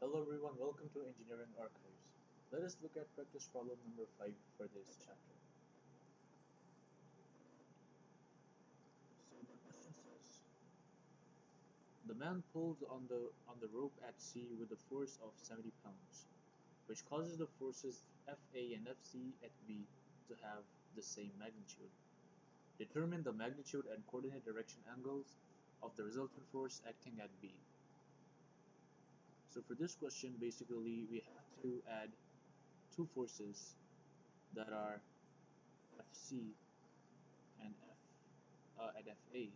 Hello everyone, welcome to Engineering Archives. Let us look at practice problem number 5 for this chapter. So the question says, the man pulls on the rope at sea with a force of 70 pounds, which causes the forces Fa and Fc at B to have the same magnitude. Determine the magnitude and coordinate direction angles of the resultant force acting at B. So for this question, basically we have to add two forces that are Fc and at Fa. We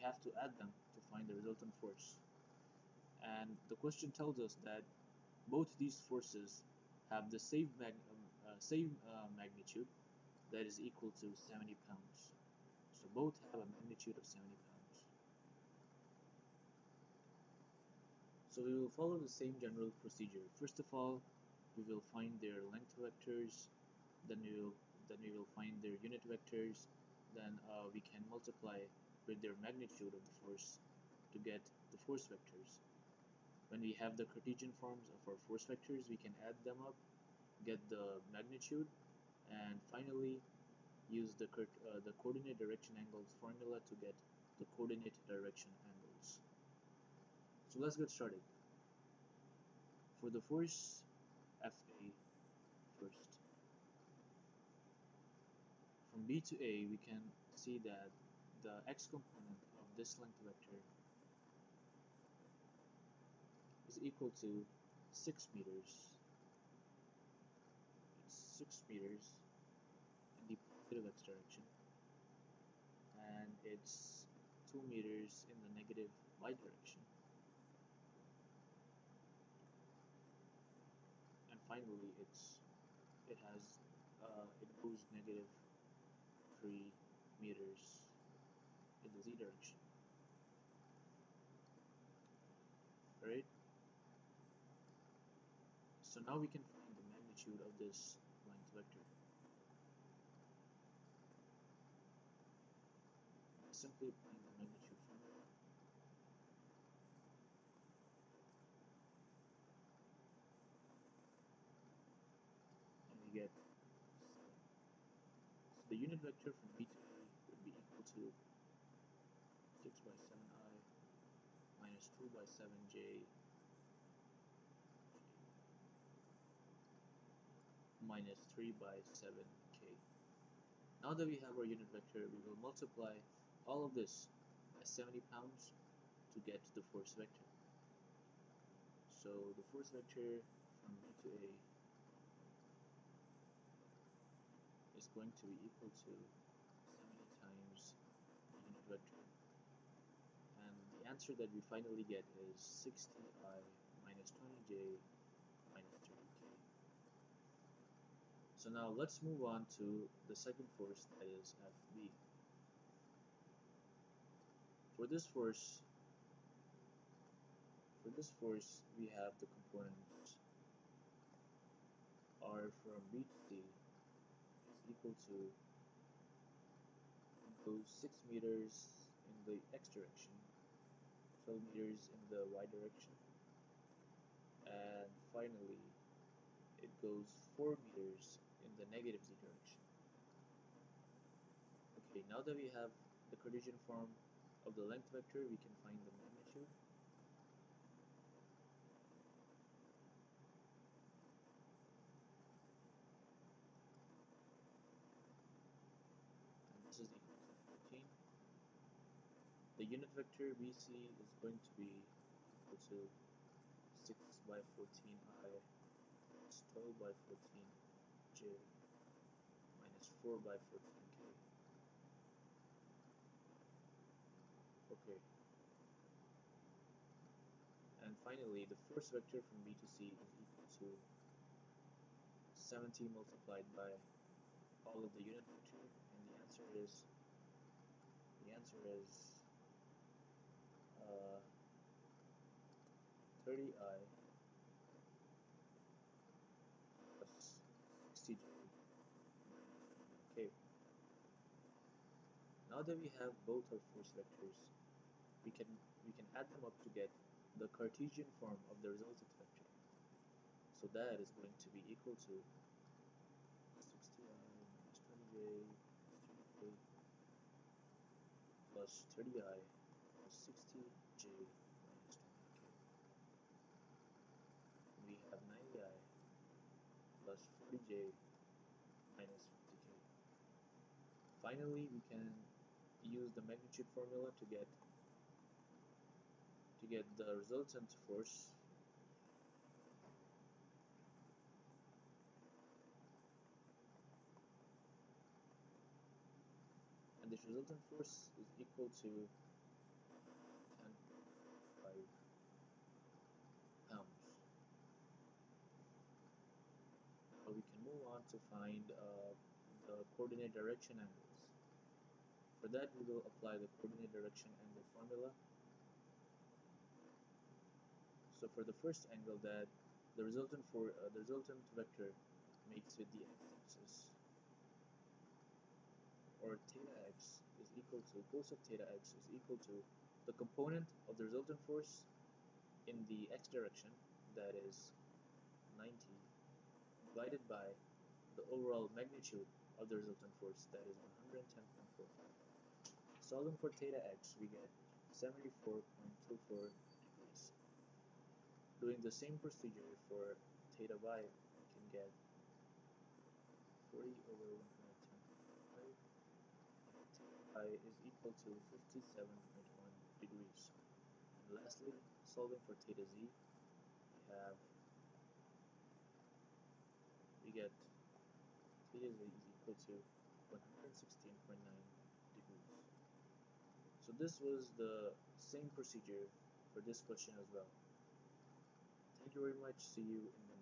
have to add them to find the resultant force. And the question tells us that both these forces have the same magnitude, that is equal to 70 pounds. So both have a magnitude of 70 pounds. So we will follow the same general procedure. First of all, we will find their length vectors, then we will find their unit vectors, then we can multiply with their magnitude of the force to get the force vectors. When we have the Cartesian forms of our force vectors, we can add them up, get the magnitude, and finally use the coordinate direction angles formula to get the coordinate direction angles. So let's get started. For the force Fa first, from B to A, we can see that the x component of this length vector is equal to 6 meters. It's 6 meters in the positive x direction, and it's 2 meters in the negative y direction. And finally, it goes negative 3 meters in the z direction. Alright? So now we can find the magnitude of this length vector. Simply applying the magnitude formula. And we get the unit vector from B to A would be equal to 6 by 7i minus 2 by 7j minus 3 by 7k. Now that we have our unit vector, we will multiply all of this by 70 pounds to get the force vector. So the force vector from B to A is going to be equal to 70 times the unit vector. And the answer that we finally get is 60i minus 20j minus 30k. So now let's move on to the second force, that is Fb. For this force we have the components R from B to C is equal to goes 6 meters in the x direction, 12 meters in the y direction, and finally it goes 4 meters in the negative z direction. Okay, now that we have the Cartesian form of the length vector, we can find the magnitude. And this is equal to 14. The unit vector BC is going to be equal to 6 by 14i plus 12 by 14j minus 4 by 14k. Okay. And finally, the force vector from B to C is equal to 70 multiplied by all of the unit vector, and the answer is 30i plus 60j. Okay. Now that we have both our force vectors, we can add them up to get the Cartesian form of the resultant So that is going to be equal to 60i minus 20j plus 30i plus 60j minus 20k. We have 90i plus 40j minus 50k. Finally, we can use the magnitude formula to get the resultant force. And this resultant force is equal to 10.5 pounds. Now we can move on to find the coordinate direction angles. For that, we will apply the coordinate direction angle formula. So for the first angle, that the resultant vector makes with the x-axis, or theta x is equal to cos of theta x is equal to the component of the resultant force in the x direction, that is 90, divided by the overall magnitude of the resultant force, that is 110.4. Solving for theta x, we get 74.24 degrees. Doing the same procedure for theta y, we can get 40 over 110.5, and theta y is equal to 57.1 degrees. And lastly, solving for theta z, we get theta z is equal to 116.9 degrees. So this was the same procedure for this question as well. Thank you very much. See you in the